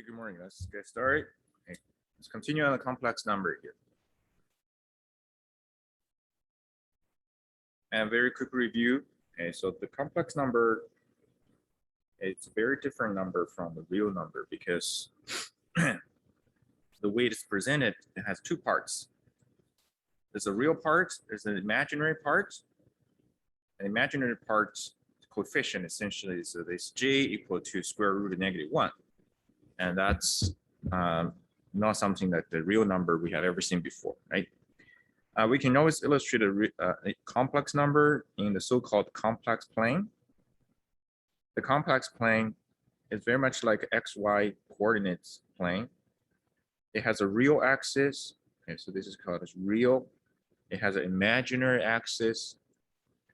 good morning. Let's get started. Okay. Let's continue on the complex number here. And very quick review. Okay, so the complex number, it's a very different number from the real number because the way it's presented, it has two parts. There's a real part, there's an imaginary part. An imaginary part coefficient essentially is this j equal to square root of -1. And that's not something that the real number we have ever seen before, right? We can always illustrate a complex number in the so-called complex plane. The complex plane is very much like XY coordinates plane. It has a real axis. Okay, so this is called as real. It has an imaginary axis.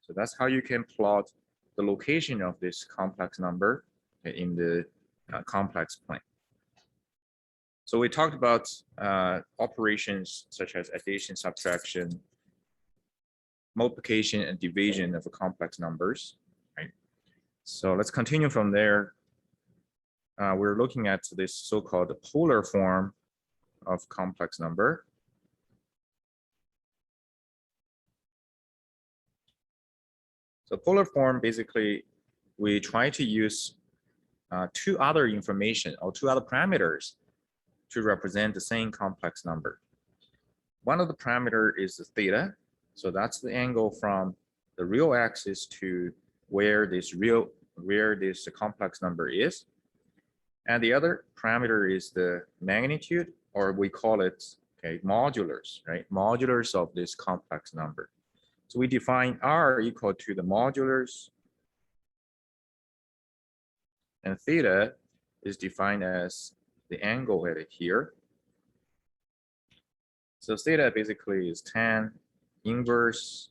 So that's how you can plot the location of this complex number in the complex plane. So we talked about operations such as addition, subtraction, multiplication, and division of complex numbers. Right. So let's continue from there. We're looking at this so-called polar form of complex number. So polar form, basically, we try to use two other information or two other parameters to represent the same complex number. One of the parameter is the theta. So that's the angle from the real axis to where this complex number is. And the other parameter is the magnitude, or we call it modulus, right? Modulus of this complex number. So we define R equal to the modulus, and theta is defined as the angle at it here. So theta basically is tan inverse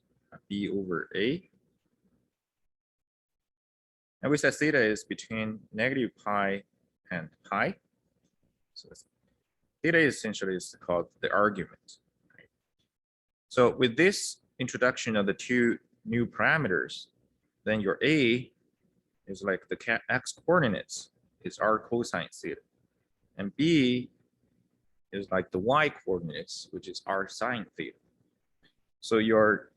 B over A. And we said theta is between -pi and pi. So theta essentially is called the argument. Right? So with this introduction of the two new parameters, then your A is like the x coordinates is R cosine theta. And B is like the y coordinates, which is R sine theta. So your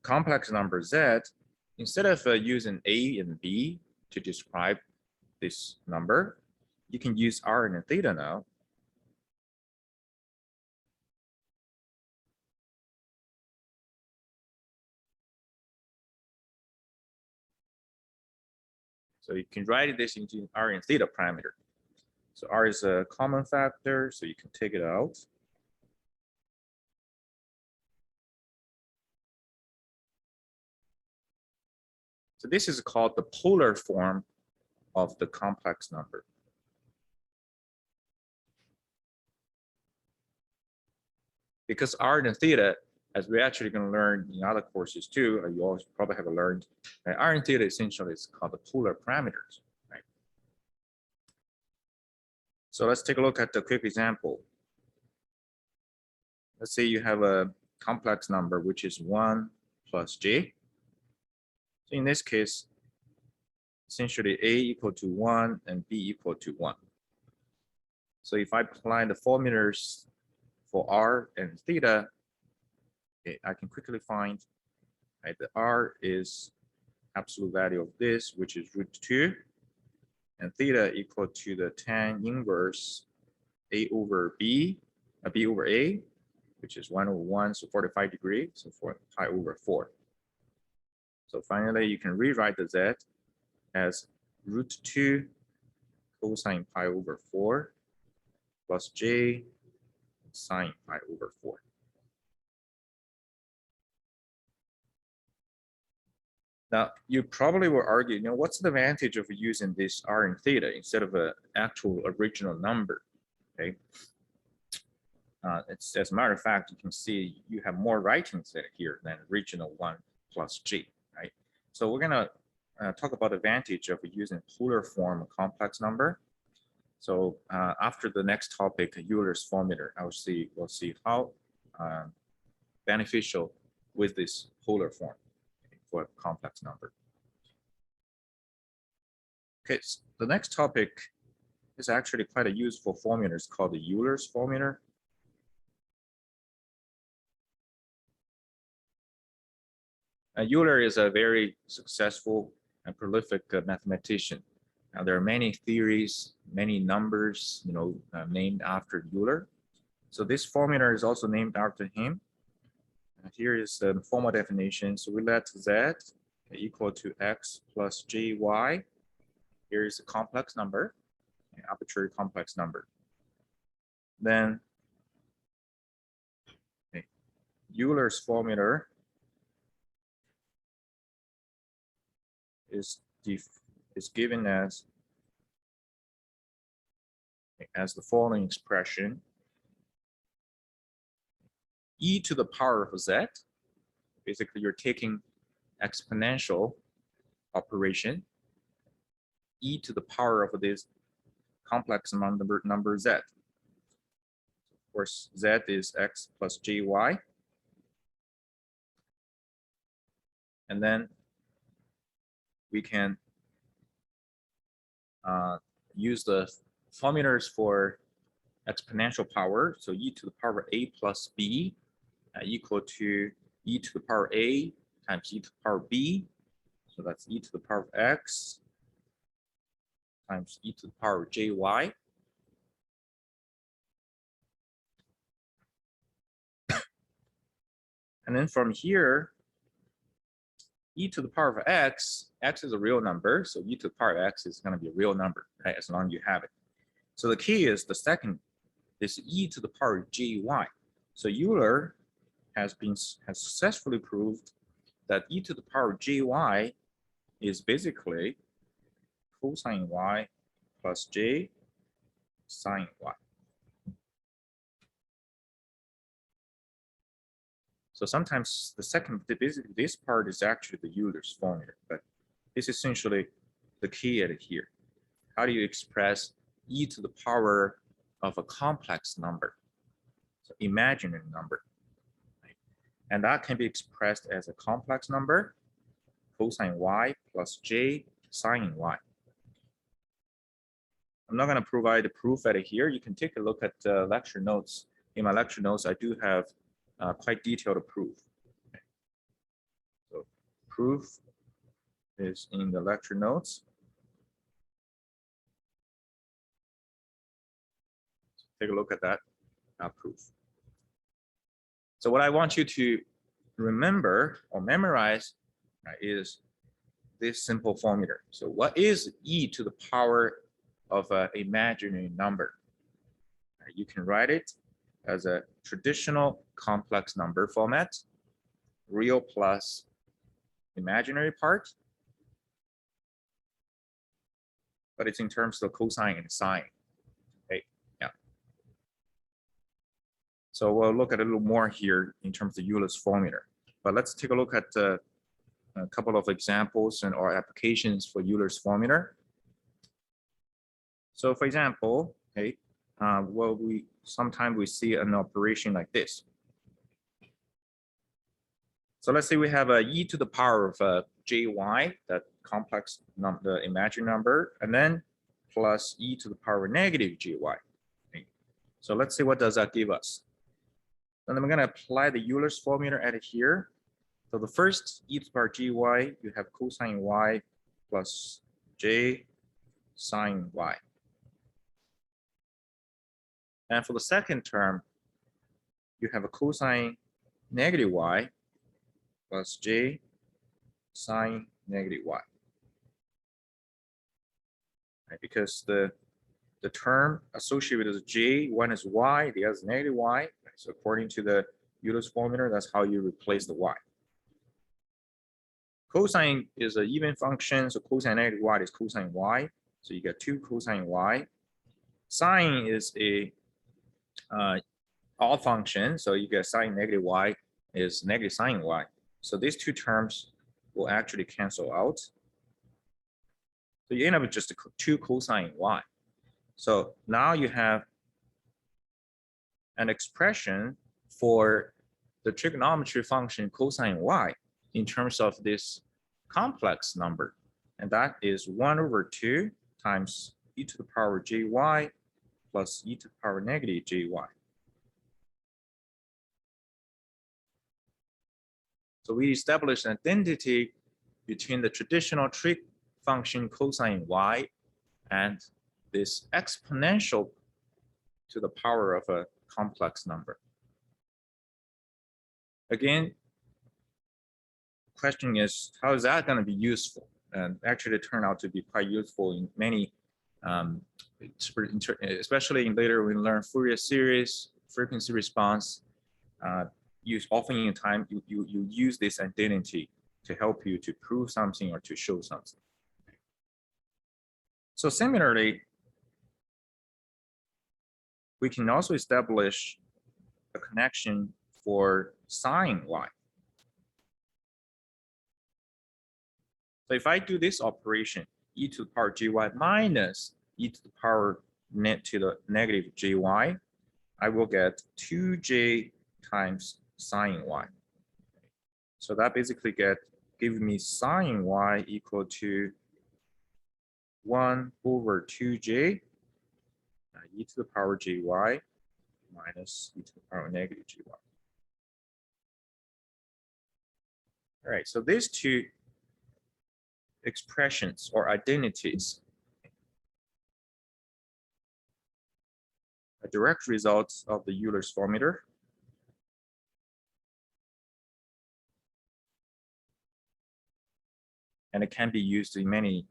complex number Z, instead of using A and B to describe this number, you can use R and theta now. So you can write this into R and theta parameter. So R is a common factor, so you can take it out. So this is called the polar form of the complex number. Because R and theta, as we're actually going to learn in other courses too, you also probably have learned that R and theta essentially is called the polar parameters. Right? So let's take a look at the quick example. Let's say you have a complex number, which is 1 plus j. So in this case, essentially A equal to 1 and B equal to 1. So if I apply the formulas for R and theta, okay, I can quickly find the R is absolute value of this, which is √2, and theta equal to the tan inverse A over B, B over A, which is 1 over 1, so 45 degrees, so pi over 4. So finally, you can rewrite the Z as √2 cosine pi over 4 plus j sine pi over 4. Now, you probably will argue, what's the advantage of using this R and theta instead of an actual original number? Okay. It's, as a matter of fact, you can see you have more writings here than original 1 plus j, right? So we're going to talk about the advantage of using polar form complex number. So after the next topic, Euler's formula, we'll see how beneficial with this polar form for a complex number. Okay, so the next topic is actually quite a useful formula. It's called the Euler's formula. Euler is a very successful and prolific mathematician. Now, there are many theories, many numbers, named after Euler. So this formula is also named after him. Here is the formal definition. So we let z equal to x plus jy. Here is a complex number, an arbitrary complex number. Then Euler's formula is given as the following expression: e to the power of z. Basically, you're taking exponential operation, e to the power of this complex number z. Of course, z is x plus jy. And then we can use the formulas for exponential power. So e to the power of a plus b equal to e to the power of a times e to the power of b. So that's e to the power of x times e to the power of jy. And then from here, e to the power of x is a real number. So e to the power of x is going to be a real number, right? As long as you have it. So the key is the second, this e to the power of jy. So Euler has successfully proved that e to the power of jy is basically cosine y plus j sine y. So sometimes basically this part is actually the Euler's formula, but this is essentially the key at it here. How do you express e to the power of a complex number, so imaginary number? Right? And that can be expressed as a complex number, cosine y plus j sine y. I'm not going to provide the proof at it here. You can take a look at lecture notes. In my lecture notes, I do have quite detailed proof. Okay. So proof is in the lecture notes. So take a look at that proof. So what I want you to remember or memorize is this simple formula. So what is e to the power of an imaginary number? You can write it as a traditional complex number format, real plus imaginary part, but it's in terms of cosine and sine. Okay, yeah. So we'll look at a little more here in terms of Euler's formula, but let's take a look at a couple of examples and or applications for Euler's formula. So for example, okay, sometimes we see an operation like this. So let's say we have a e to the power of jy, that complex number, the imaginary number, and then plus e to the power of negative jy. Okay. So let's see what does that give us. Then I'm going to apply the Euler's formula at here. So the first e to the power of gy, you have cosine y plus j sine y. And for the second term, you have a cosine negative y plus j sine negative y. Right? Because the term associated with j, one is y, the other is negative y. Right? So according to the Euler's formula, that's how you replace the y. Cosine is an even function, so cosine negative y is cosine y. So you get 2 cosine y. Sine is a odd function, so you get sine negative y is negative sine y. So these two terms will actually cancel out. So you end up with just 2 cosine y. So now you have an expression for the trigonometry function cosine y in terms of this complex number. And that is 1/2 times e to the power jy plus e to the power negative jy. So we establish an identity between the traditional trig function cosine y and this exponential to the power of a complex number. Again, the question is, how is that going to be useful? And actually it turned out to be quite useful in many, especially in later when we learn Fourier series, frequency response. Often in time, you use this identity to help you to prove something or to show something. So similarly, we can also establish a connection for sine y. So if I do this operation, e to the power jy minus e to the power net to the negative jy, I will get 2j times sine y. So that basically gives me sine y equal to 1 over 2j e to the power jy minus e to the power negative jy. All right, so these two expressions or identities are direct results of the Euler's formula. And it can be used in many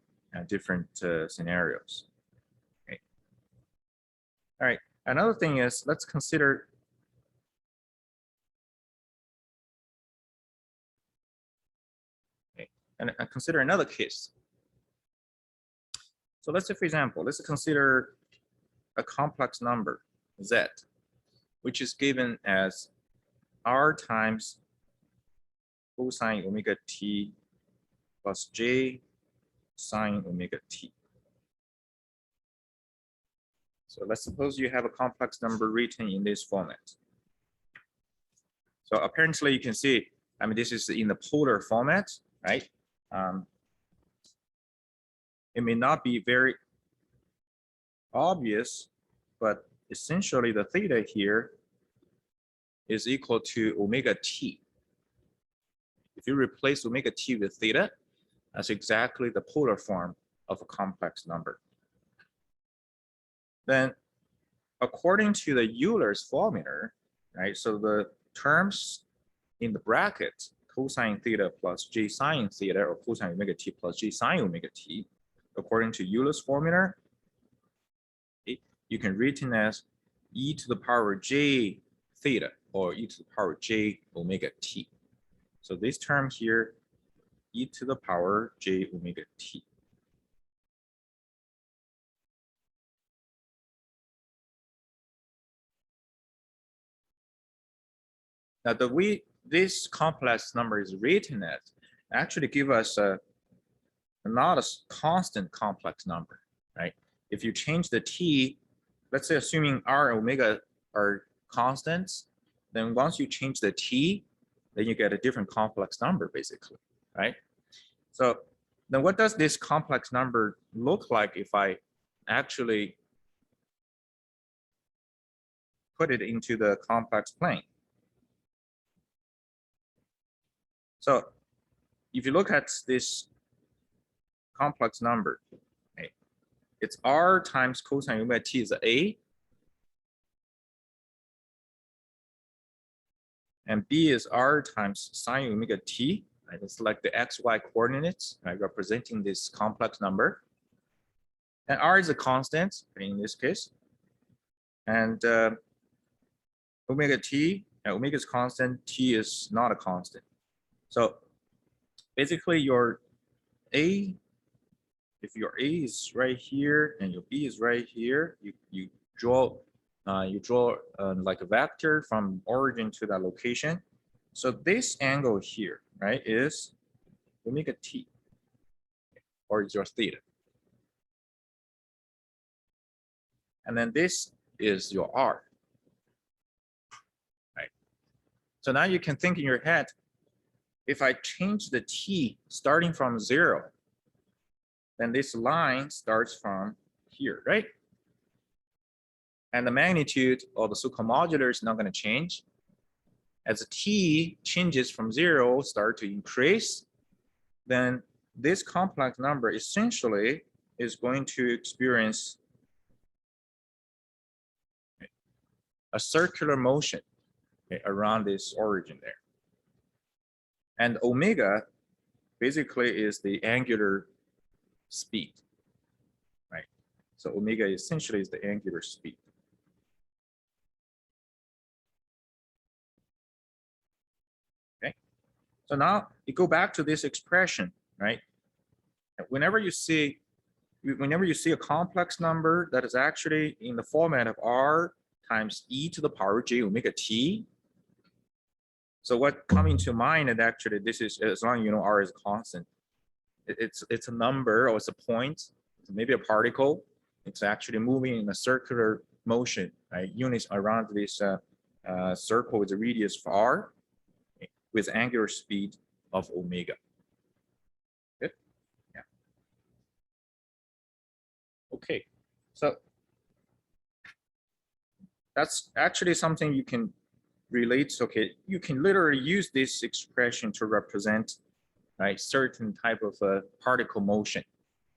different scenarios. Okay. All right, another thing is, let's consider and consider another case. So let's say, for example, let's consider a complex number, z, which is given as r times cosine omega t plus j sine omega t. So let's suppose you have a complex number written in this format. So apparently you can see, I mean, this is in the polar format, right? It may not be very obvious, but essentially the theta here is equal to omega t. If you replace omega t with theta, that's exactly the polar form of a complex number. Then, according to the Euler's formula, right, so the terms in the bracket, cosine theta plus j sine theta, or cosine omega t plus j sine omega t, according to Euler's formula, you can written as e to the power j theta, or e to the power j omega t. So this term here, e to the power j omega t. Now the way this complex number is written as actually give us not a constant complex number, right? If you change the t, let's say assuming r and omega are constants, then once you change the t, then you get a different complex number basically, right? So then what does this complex number look like if I actually put it into the complex plane? So if you look at this complex number, okay, it's r times cosine omega t is a, and b is r times sine omega t, right? It's like the xy coordinates, right, representing this complex number. And r is a constant in this case, and omega t, omega is constant, t is not a constant. So basically your a, if your a is right here and your b is right here, you draw like a vector from origin to that location. So this angle here, right, is omega t, or is your theta. And then this is your r, right? So now you can think in your head, if I change the t starting from 0, then this line starts from here, right? And the magnitude of the so-called modular is not going to change. As t changes from 0, start to increase, then this complex number essentially is going to experience a circular motion around this origin there. And omega basically is the angular speed, right? So omega essentially is the angular speed. Okay. So now you go back to this expression, right? Whenever you see a complex number that is actually in the format of r times e to the power j omega t. So what coming to mind is actually this is, as long as you know r is a constant, it's a number or it's a point, maybe a particle. It's actually moving in a circular motion, right? Units around this circle with a radius of r with angular speed of omega. Good. Yeah. Okay. So that's actually something you can relate. Okay, you can literally use this expression to represent, right, certain type of particle motion,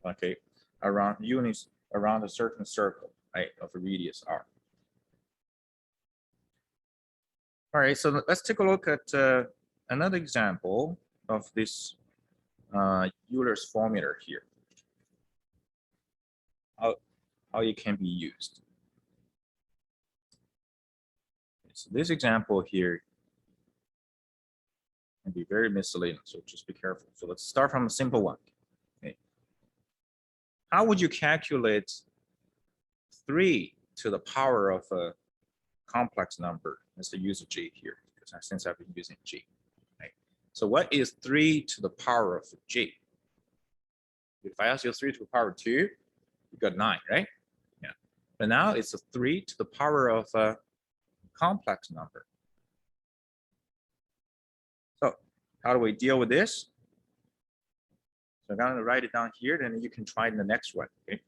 okay, around units around a certain circle, right, of a radius r. All right, so let's take a look at another example of this Euler's formula here. How it can be used. So this example here can be very misleading, so just be careful. So let's start from a simple one. Okay. How would you calculate 3 to the power of a complex number? Let's use j here, because since I've been using j. Right? So what is 3 to the power of j? If I ask you 3 to the power 2, you got 9, right? Yeah. But now it's a 3 to the power of a complex number. So how do we deal with this? So I'm going to write it down here, then you can try it in the next one. Okay.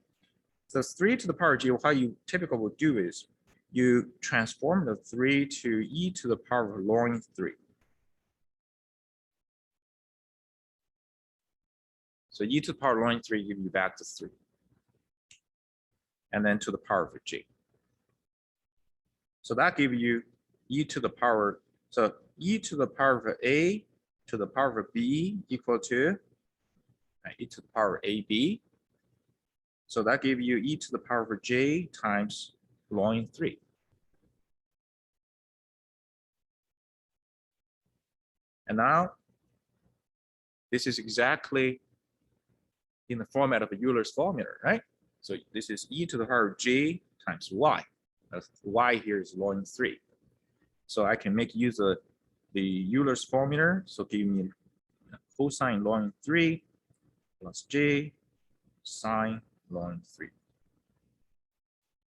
So 3 to the power j, how you typically would do is you transform the 3 to e to the power of ln 3. So e to the power of ln 3 give you back to 3. And then to the power of j. So that gives you e to the power, so e to the power of a to the power of b equal to e to the power of ab. So that gives you e to the power of j times ln 3. And now this is exactly in the format of a Euler's formula, right? So this is e to the power of j times y. Y here is ln 3. So I can make use of the Euler's formula. So give me cosine ln 3 plus j sine ln 3.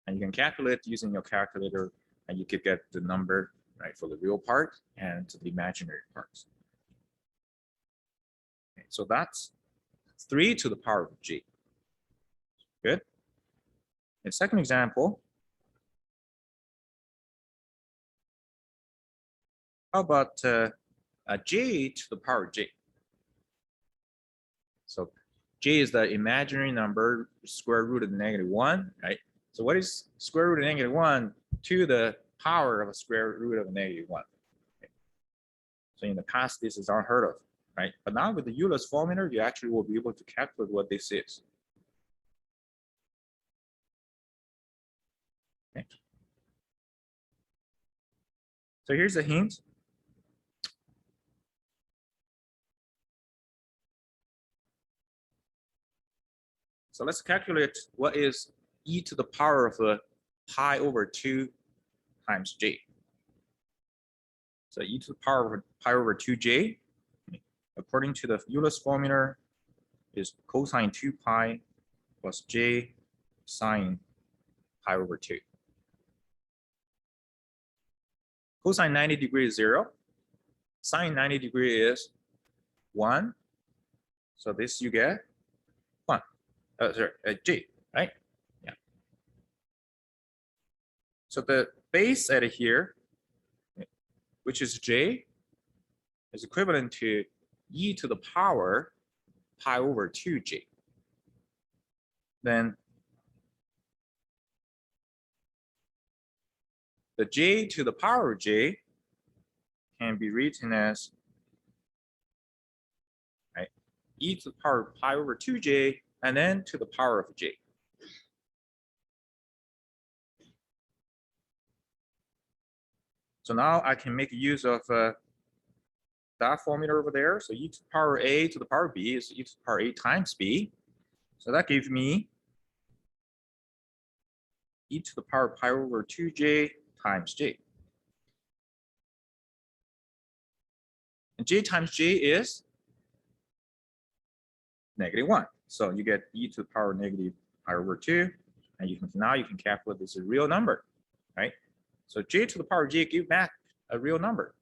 And you can calculate using your calculator, and you could get the number, right, for the real part and the imaginary parts. Okay, so that's 3 to the power of j. Good. And second example, how about j to the power j? So j is the imaginary number, square root of the -1, right? So what is square root of -1 to the power of a square root of -1? Okay. So in the past, this is unheard of, right? But now with the Euler's formula, you actually will be able to calculate what this is. Okay. So here's a hint. So let's calculate what is e to the power of pi over 2 times j. So e to the power of pi over 2j, according to the Euler's formula, is cosine 2 pi plus j sine pi over 2. Cosine 90 degrees is 0. Sine 90 degrees is 1. So this you get 1. Sorry, j, right? Yeah. So the base at here, which is j, is equivalent to e to the power pi over 2j. Then the j to the power of j can be written as e to the power of pi over 2j, and then to the power of j. So now I can make use of that formula over there. So e to the power a to the power b is e to the power a times b. So that gives me e to the power pi over 2j times j. And j times j is -1. So you get e to the power negative pi over 2. And now you can calculate this as a real number, right? So j to the power j give back a real number.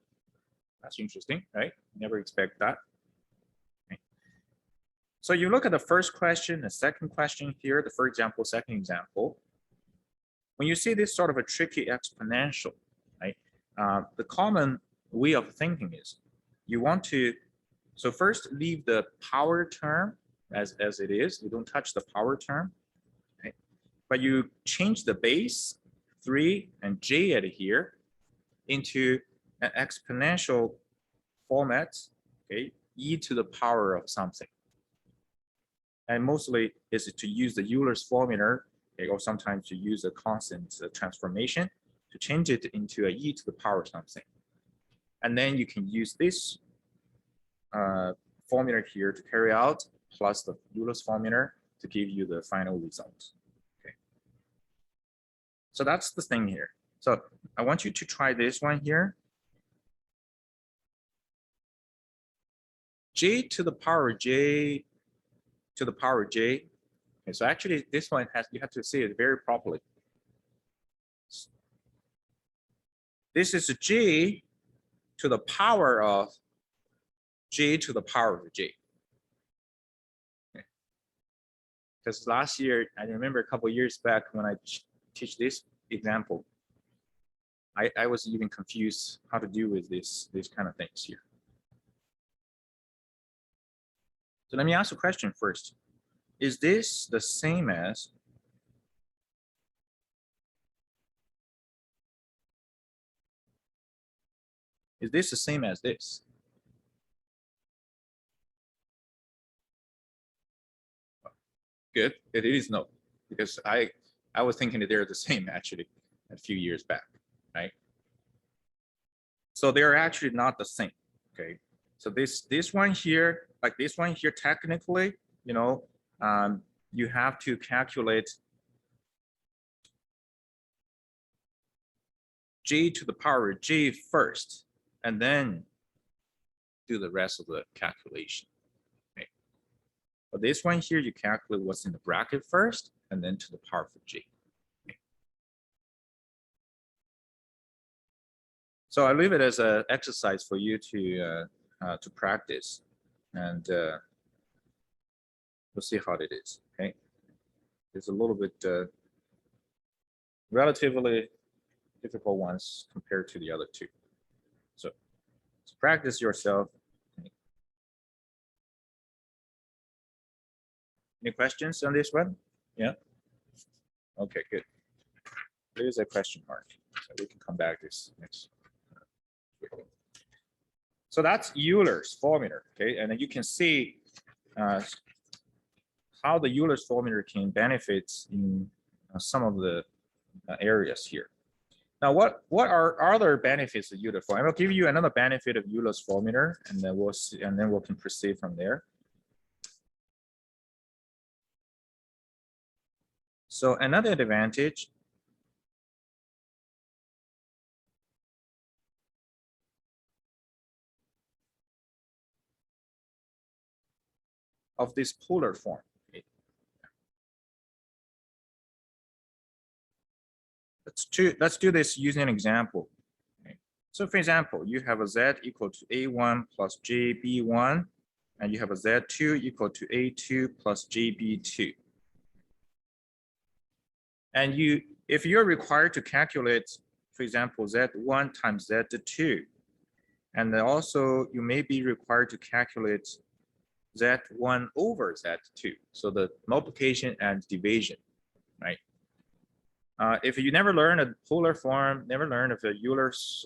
That's interesting, right? Never expect that. Okay. So you look at the first question, the second question here, the first example, second example. When you see this sort of a tricky exponential, right? The common way of thinking is you want to, so first leave the power term as it is. You don't touch the power term, okay? But you change the base 3 and j at here into an exponential format, okay, e to the power of something. And mostly is to use the Euler's formula, okay, or sometimes to use a constant transformation to change it into a e to the power of something. And then you can use this formula here to carry out, plus the Euler's formula to give you the final result. Okay. So that's the thing here. So I want you to try this one here. J to the power j to the power j. Okay, so actually this one you have to see it very properly. This is j to the power of j to the power of j. Okay. Because last year, I remember a couple of years back when I teach this example, I was even confused how to deal with these kind of things here. So let me ask a question first. Is this the same as this? Good. It is no, because I was thinking that they're the same actually a few years back, right? So they're actually not the same. Okay. So this one here, like this one here, technically, you know, you have to calculate j to the power of j first, and then do the rest of the calculation. Okay. But this one here, you calculate what's in the bracket first, and then to the power of j. Okay. So I leave it as an exercise for you to practice, and we'll see how it is. Okay, it's a little bit relatively difficult ones compared to the other two. So practice yourself. Any questions on this one? Yeah. Okay, good. There's a question mark, so we can come back to this next. So that's Euler's formula, okay, and then you can see how the Euler's formula can benefit in some of the areas here. Now, what are other benefits of Euler's formula? I'll give you another benefit of Euler's formula, and then we'll see, and then we can proceed from there. So another advantage of this polar form. Let's do this using an example. Okay. So for example, you have a z equal to a1 plus jb1, and you have a z2 equal to a2 plus jb2. And if you're required to calculate, for example, Z1 times Z2, and then also you may be required to calculate Z1 over Z2, so the multiplication and division, right? If you never learn a polar form, never learn of a Euler's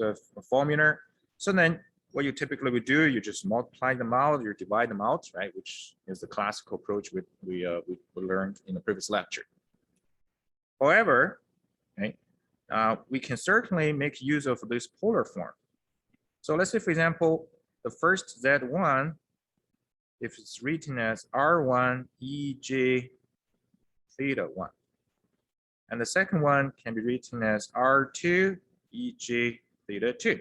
formula, so then what you typically would do, you just multiply them out, you divide them out, right? Which is the classical approach we learned in the previous lecture. However, right, we can certainly make use of this polar form. So let's say, for example, the first Z1, if it's written as R1 EJ theta 1. And the second one can be written as R2 EJ theta 2.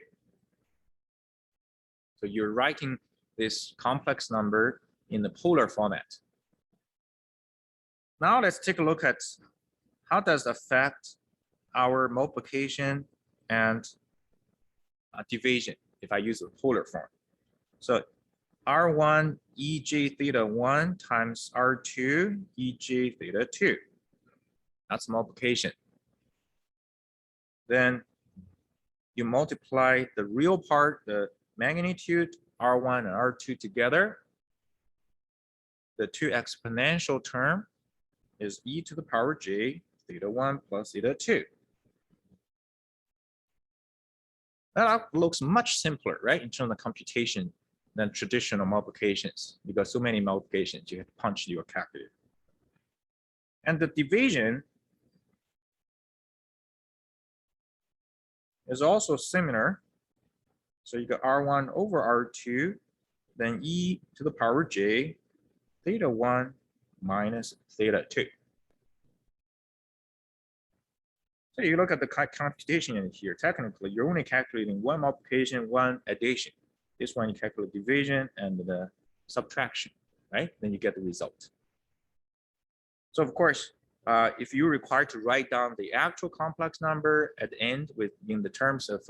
So you're writing this complex number in the polar format. Now let's take a look at how does it affect our multiplication and division if I use the polar form. So R1 EJ theta 1 times R2 EJ theta 2. That's multiplication. Then you multiply the real part, the magnitude, R1 and R2 together. The two exponential term is e to the power j theta 1 plus theta 2. That looks much simpler, right, in terms of computation than traditional multiplications, because so many multiplications you have to punch your calculator. And the division is also similar. So you got R1 over R2, then e to the power j theta 1 minus theta 2. So you look at the computation in here. Technically, you're only calculating one multiplication, one addition. This one you calculate division and the subtraction, right? Then you get the result. So of course, if you're required to write down the actual complex number at the end in the terms of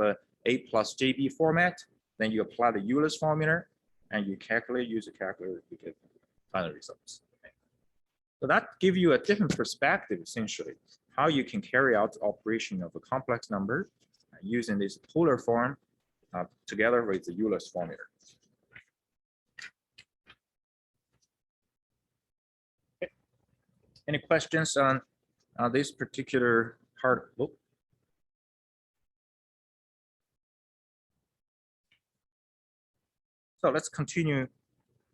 A plus JB format, then you apply the Euler's formula and you calculate, use a calculator to get final results. Okay. So that gives you a different perspective, essentially, how you can carry out the operation of a complex number using this polar form together with the Euler's formula. Okay. Any questions on this particular part? Oh. So let's continue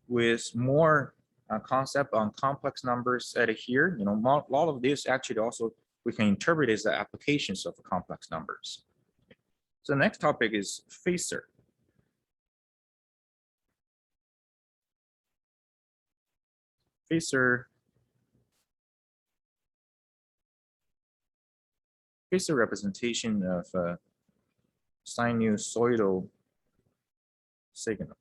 with more concept on complex numbers at here. You know, a lot of this actually also we can interpret as the applications of complex numbers. So the next topic is phasor. Phasor representation of sinusoidal signal.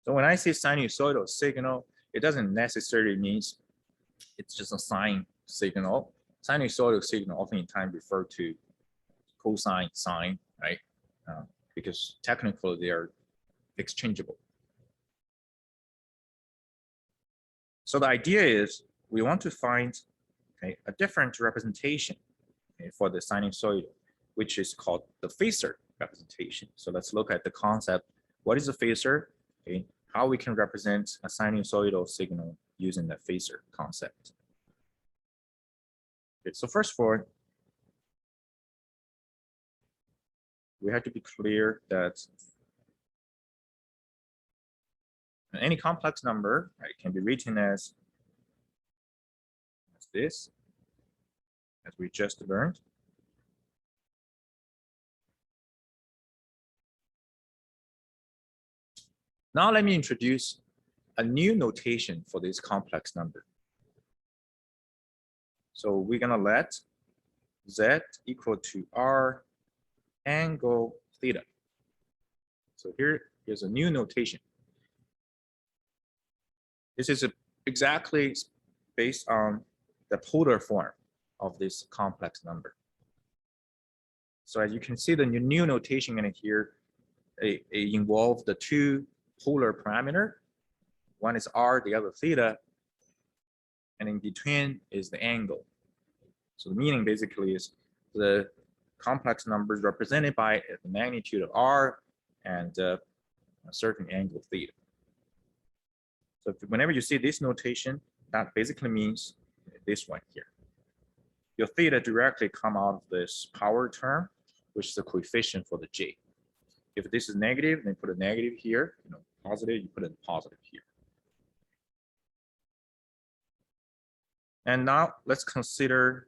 So when I say sinusoidal signal, it doesn't necessarily mean it's just a sine signal. Sinusoidal signal oftentimes refer to cosine, sine, right? Because technically they are exchangeable. So the idea is we want to find a different representation for the sinusoidal, which is called the phasor representation. So let's look at the concept. What is a phasor? Okay, how we can represent a sinusoidal signal using the phasor concept. Okay, so first of all, we have to be clear that any complex number, right, can be written as this, as we just learned. Now let me introduce a new notation for this complex number. So we're gonna let Z equal to R angle theta. So here's a new notation. This is exactly based on the polar form of this complex number. So as you can see, the new notation in here, it involves the two polar parameter. One is r, the other theta, and in between is the angle. So the meaning basically is the complex numbers represented by the magnitude of r and a certain angle theta. So whenever you see this notation, that basically means this one here. Your theta directly come out of this power term, which is the coefficient for the j. If this is negative, then put a negative here. Positive, you put a positive here. And now let's consider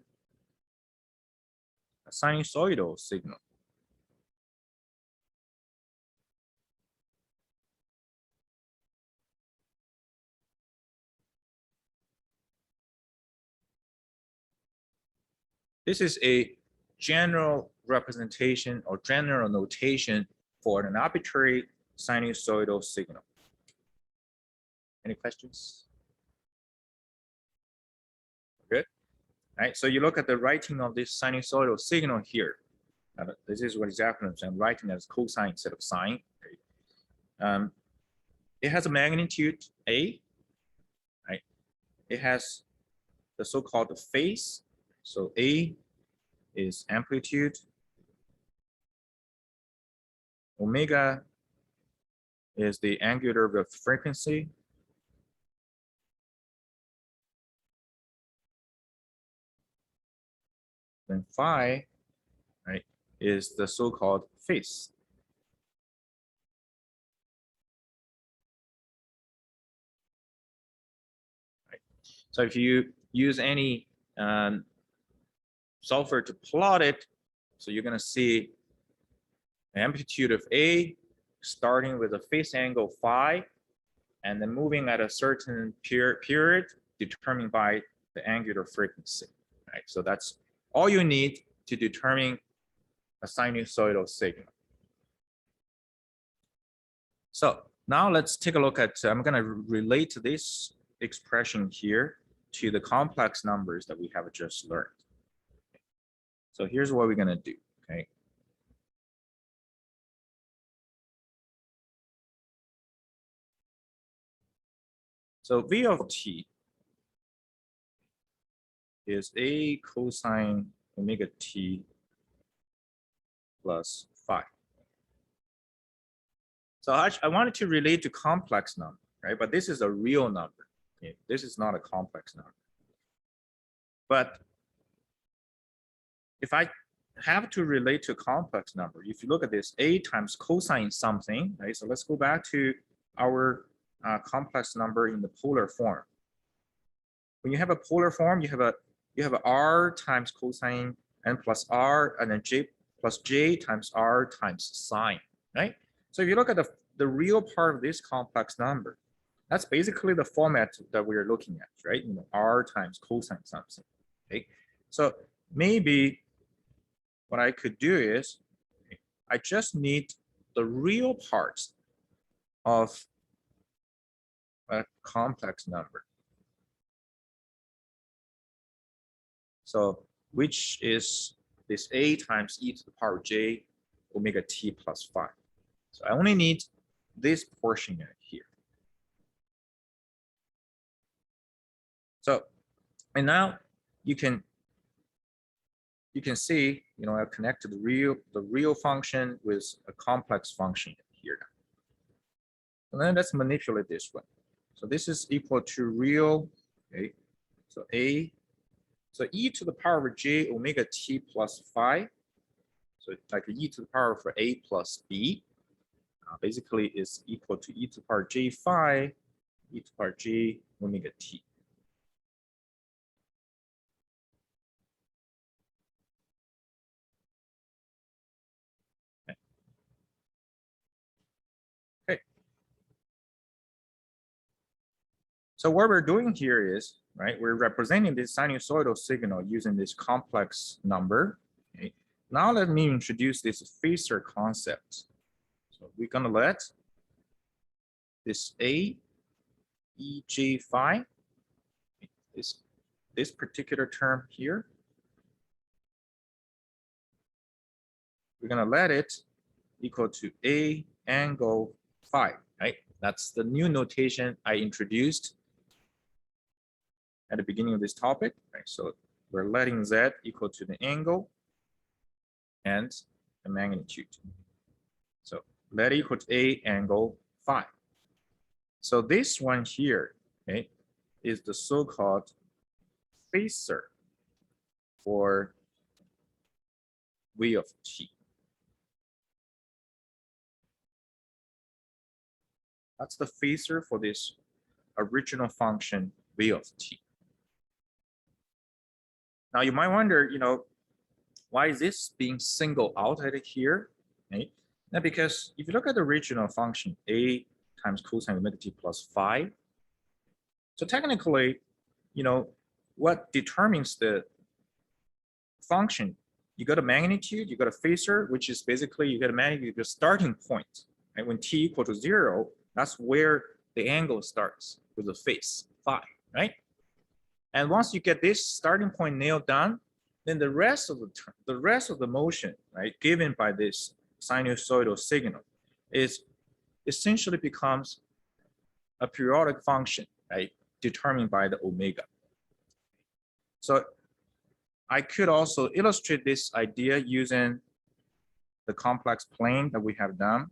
a sinusoidal signal. This is a general representation or general notation for an arbitrary sinusoidal signal. Any questions? Good. All right, so you look at the writing of this sinusoidal signal here. This is what exactly I'm writing as cosine instead of sine. It has a magnitude A, right? It has the so-called phase. So A is amplitude. Omega is the angular frequency. Then phi, right, is the so-called phase. Right. So if you use any software to plot it, so you're going to see the amplitude of A starting with a phase angle phi, and then moving at a certain period determined by the angular frequency. Right. So that's all you need to determine a sinusoidal signal. So now let's take a look at, I'm going to relate this expression here to the complex numbers that we have just learned. So here's what we're going to do, okay? So V of t is A cosine omega t plus phi. So I wanted to relate to complex number, right? But this is a real number. Okay? This is not a complex number. But if I have to relate to a complex number, if you look at this, A times cosine something, right? So let's go back to our complex number in the polar form. When you have a polar form, you have a r times cosine n plus r, and then j plus j times r times sine, right? So if you look at the real part of this complex number, that's basically the format that we are looking at, right? R times cosine something, okay? So maybe what I could do is I just need the real parts of a complex number. So which is this A times e to the power j omega t plus phi. So I only need this portion here. So, and now you can see, I connect the real function with a complex function here. And then let's manipulate this one. So this is equal to real, okay? So so e to the power of j omega t plus phi. So it's like e to the power of a plus b. Basically is equal to e to the power j phi, e to the power j omega t. Okay. So what we're doing here is, right, we're representing this sinusoidal signal using this complex number. Okay. Now let me introduce this phasor concept. So we're going to let this A, E, J phi, this particular term here, we're going to let it equal to A angle phi, right? That's the new notation I introduced at the beginning of this topic. Right? So we're letting Z equal to the angle and the magnitude. So let equal to A angle phi. So this one here, okay, is the so-called phasor for V of t. That's the phasor for this original function V of t. Now you might wonder, why is this being singled out at here? Right? Now, because if you look at the original function A times cosine omega t plus phi, so technically, what determines the function? You got a magnitude, you got a phasor, which is basically you get a magnitude, the starting point. And when t equal to 0, that's where the angle starts with the phase phi, right? And once you get this starting point nailed down, then the rest of the motion, right, given by this sinusoidal signal, is essentially becomes a periodic function, right, determined by the omega. So I could also illustrate this idea using the complex plane that we have done.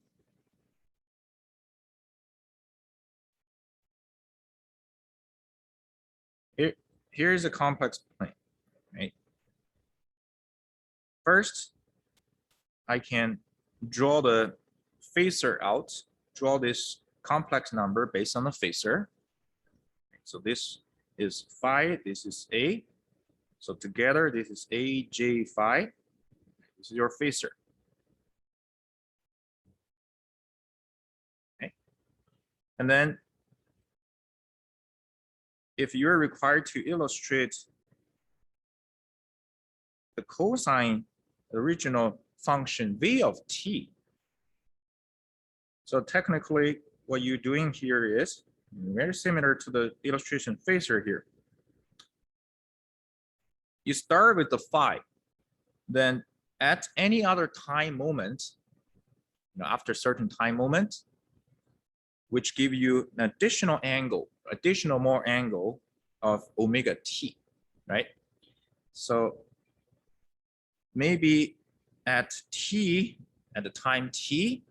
Here's a complex plane, right? First, I can draw the phasor out, draw this complex number based on the phasor. So this is phi, this is A. So together, this is AJ phi. This is your phasor. Okay. And then if you're required to illustrate the cosine original function V of t, so technically what you're doing here is very similar to the illustration phasor here. You start with the phi, then at any other time moment, after a certain time moment, which give you an additional more angle of omega t, right? So maybe at t, at the time t,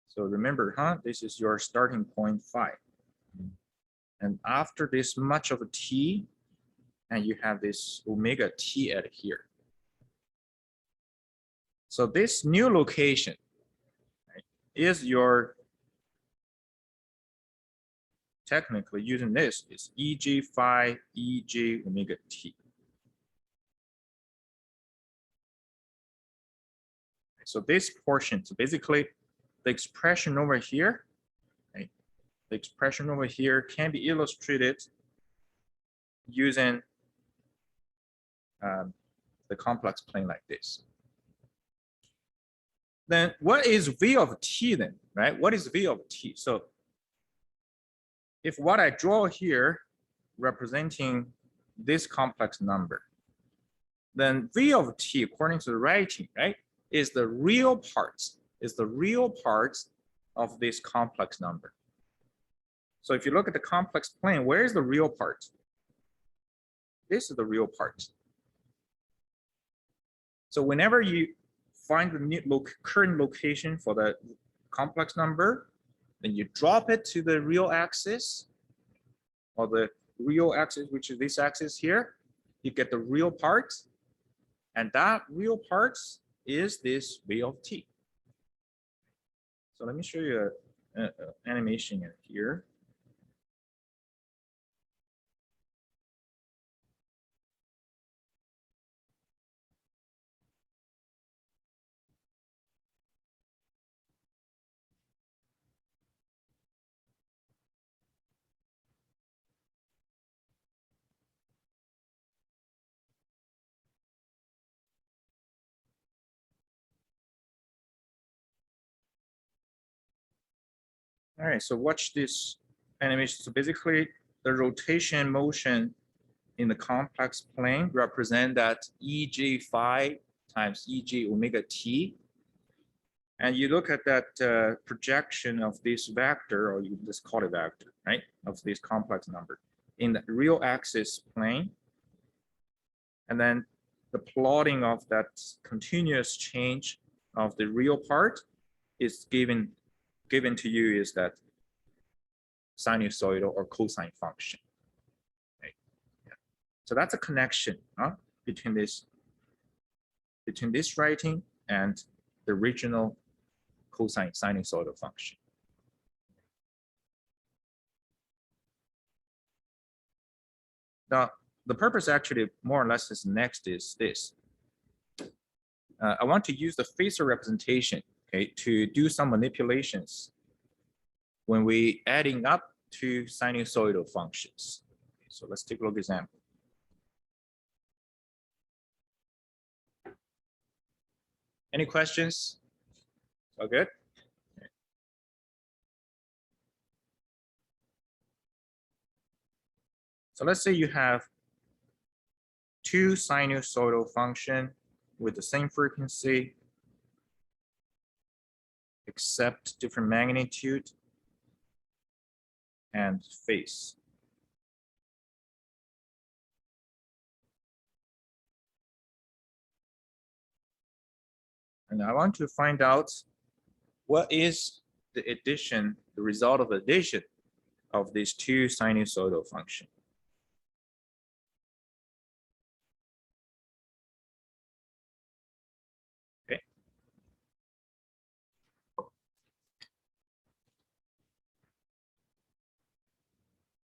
so remember, this is your starting point phi. And after this much of a t, and you have this omega t at here. So this new location, right, is your, technically using this is EJ phi EJ omega t. So this portion, so basically the expression over here, right, the expression over here can be illustrated using the complex plane like this. Then what is V of t then, right? What is V of t? So if what I draw here representing this complex number, then V of t, according to the writing, right, is the real parts, of this complex number. So if you look at the complex plane, where is the real part? This is the real part. So whenever you find the new current location for the complex number, then you drop it to the real axis, or the real axis, which is this axis here. You get the real part, and that real part is this V of t. So let me show you an animation here. All right, so watch this animation. So basically, the rotation motion in the complex plane represent that EJ phi times EJ omega t. And you look at that projection of this vector, or you just call it vector, right? Of this complex number in the real axis plane. And then the plotting of that continuous change of the real part is given to you is that sinusoidal or cosine function. Right? Yeah. So that's a connection between this writing and the original cosine sinusoidal function. Now, the purpose actually more or less is next is this. I want to use the phasor representation, okay, to do some manipulations when we adding up two sinusoidal functions. Okay, so let's take a look at example. Any questions? All good? Okay. So let's say you have two sinusoidal function with the same frequency, except different magnitude and phase. And I want to find out what is the result of addition of these two sinusoidal functions. Okay.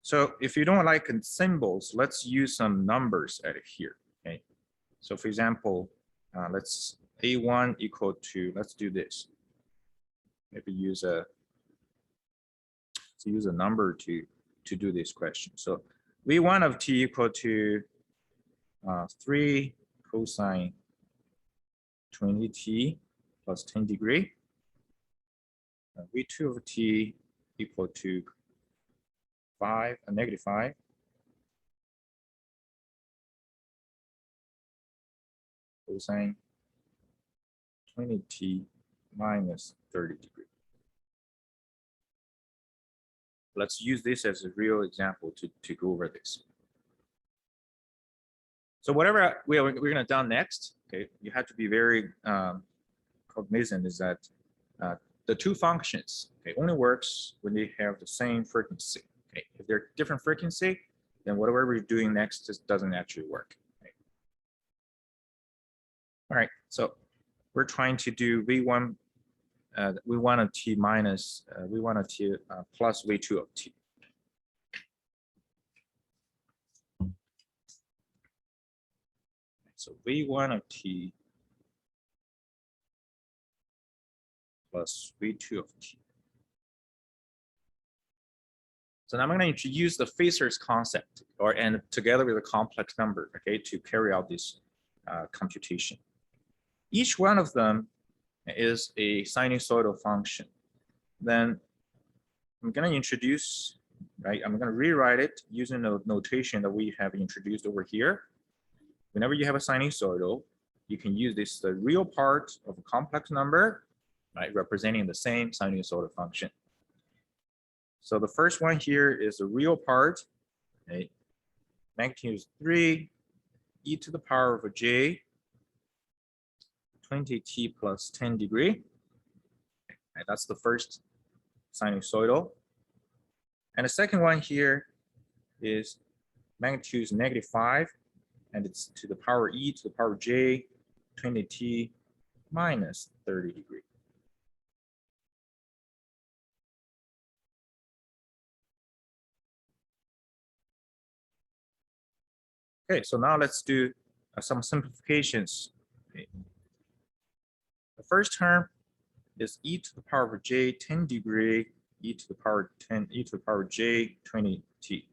So if you don't like symbols, let's use some numbers at here. Okay. So for example, let's A1 equal to, let's do this. Maybe use a number to do this question. So V1 of t equal to 3 cosine 20t plus 10 degree. V2 of t equal to negative 5 cosine 20t minus 30 degree. Let's use this as a real example to go over this. So whatever we're going to do next, okay, you have to be very cognizant is that the two functions, okay, only works when they have the same frequency. Okay, if they're different frequency, then whatever we're doing next just doesn't actually work. Okay. All right, so we're trying to do V1 of t minus V1 of t plus V2 of t. So V1 of t plus V2 of t. So now I'm going to introduce the phasors concept, and together with a complex number, okay, to carry out this computation. Each one of them is a sinusoidal function. Then I'm going to introduce, right? I'm going to rewrite it using the notation that we have introduced over here. Whenever you have a sinusoidal, you can use this the real part of a complex number, right, representing the same sinusoidal function. So the first one here is the real part, okay? Magnitude is 3 e to the power of a j 20t plus 10 degree. Okay, that's the first sinusoidal. And the second one here is magnitude is negative 5, and it's to the power e to the power j 20t minus 30 degree. Okay, so now let's do some simplifications. Okay. The first term is e to the power of j 10 degree, e to the power 10, e to the power j 20t.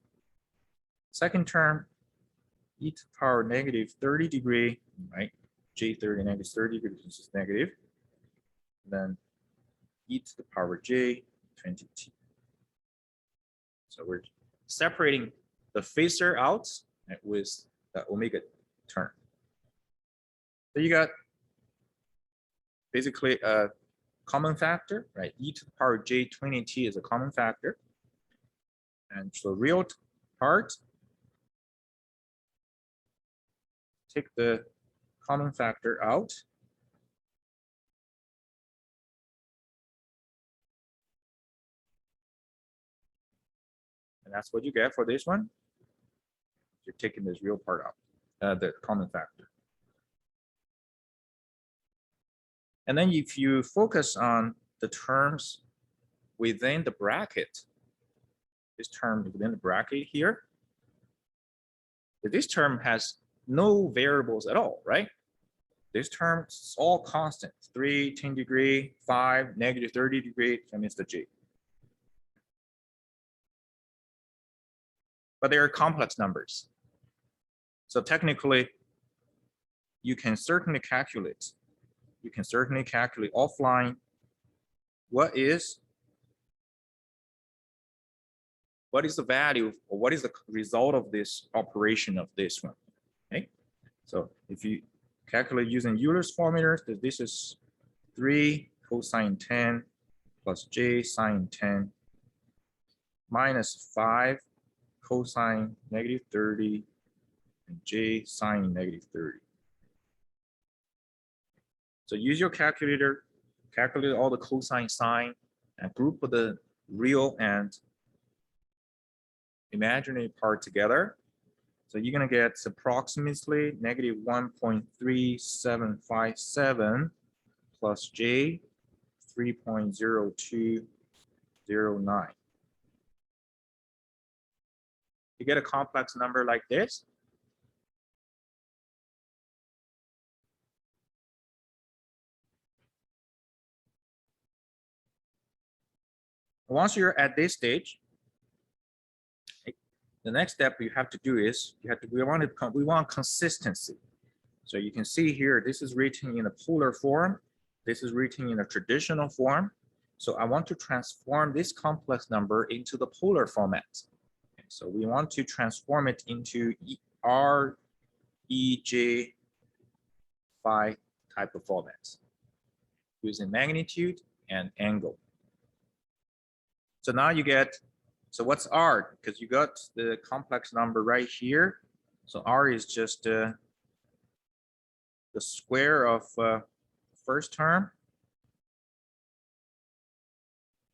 Second term, e to the power negative 30 degree, right? J 30 negative 30 degree, this is negative. Then e to the power j 20t. So we're separating the phasor out with the omega term. So you got basically common factor, right? E to the power j 20t is a common factor. And so real part, take the common factor out. And that's what you get for this one. You're taking this real part out, the common factor. And then if you focus on the terms within the bracket, this term within the bracket here, this term has no variables at all, right? This term is all constant, 3, 10 degree, 5, negative 30 degree, that means the G. But they are complex numbers. So technically, you can certainly calculate offline what is the value or what is the result of this operation of this one. Okay, so if you calculate using Euler's formula, this is 3 cosine 10 plus j sine 10 minus 5 cosine negative 30 and j sine negative 30. So use your calculator, calculate all the cosine, sine, and group the real and imaginary part together. So you're gonna get approximately negative 1.3757 plus j 3.0209. You get a complex number like this. Once you're at this stage, the next step you have to do is we want consistency. So you can see here, this is written in a polar form. This is written in a traditional form. So I want to transform this complex number into the polar format. So we want to transform it into R, E, J, phi type of formats using magnitude and angle. So now you get, so what's R? Because you got the complex number right here. So R is just the square of first term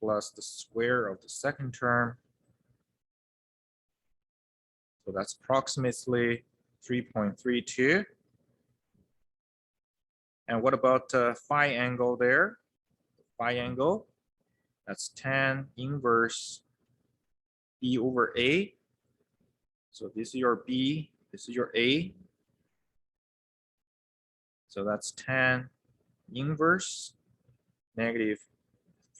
plus the square of the second term. So that's approximately 3.32. And what about phi angle there? Phi angle, that's tan inverse B over A. So this is your B, this is your A. So that's tan inverse negative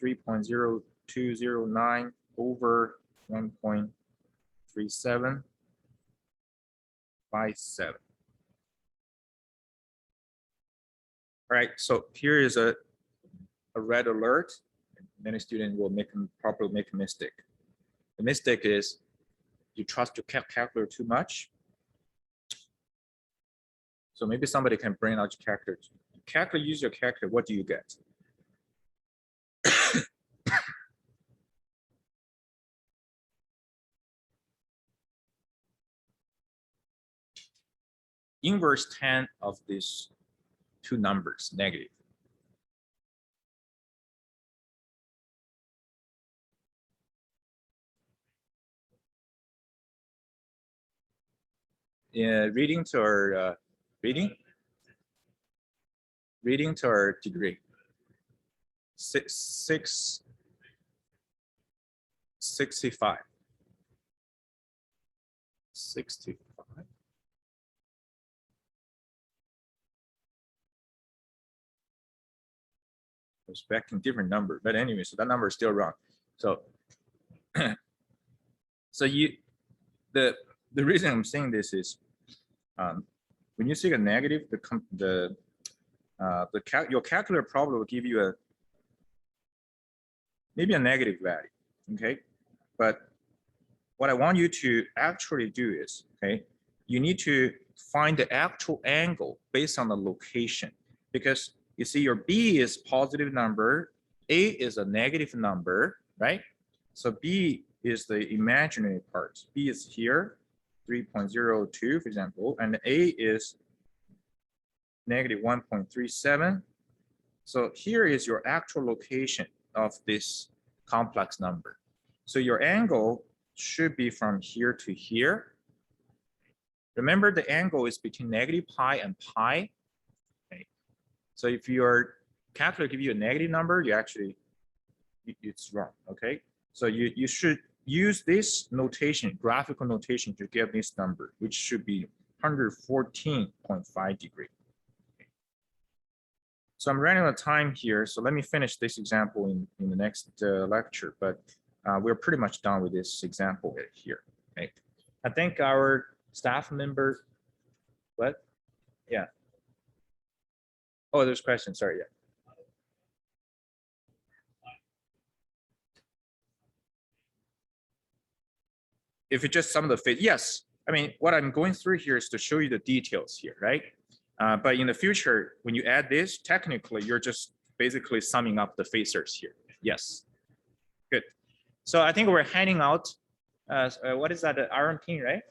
3.0209 over 1.3757. All right, so here is a red alert. Many students will probably make a mistake. The mistake is you trust your calculator too much. So maybe somebody can bring out your calculator. Use your calculator. What do you get? Inverse 10 of these two numbers, negative. Reading to our reading to our degree. 665. 65. Expecting different number, but anyway, so that number is still wrong. So, so the reason I'm saying this is, when you see a negative, your calculator probably will give you maybe a negative value, okay? But what I want you to actually do is, okay, you need to find the actual angle based on the location, because you see your B is positive number, A is a negative number, right? So B is the imaginary part. B is here, 3.02, for example, and A is negative 1.37. So here is your actual location of this complex number. So your angle should be from here to here. Remember, the angle is between negative pi and pi. Okay. So if your calculator gives you a negative number, you actually, it's wrong, okay? So you should use this notation, graphical notation, to get this number, which should be 114.5 degrees. Okay. So I'm running out of time here, so let me finish this example in the next lecture, but we're pretty much done with this example here. Okay. I think our staff member, what? Yeah. Oh, there's questions, sorry, yeah. If you just sum the phase, yes. I mean, what I'm going through here is to show you the details here, right? But in the future, when you add this, technically, you're just basically summing up the phasors here. Yes, good. So I think we're handing out, what is that, the iron pin, right?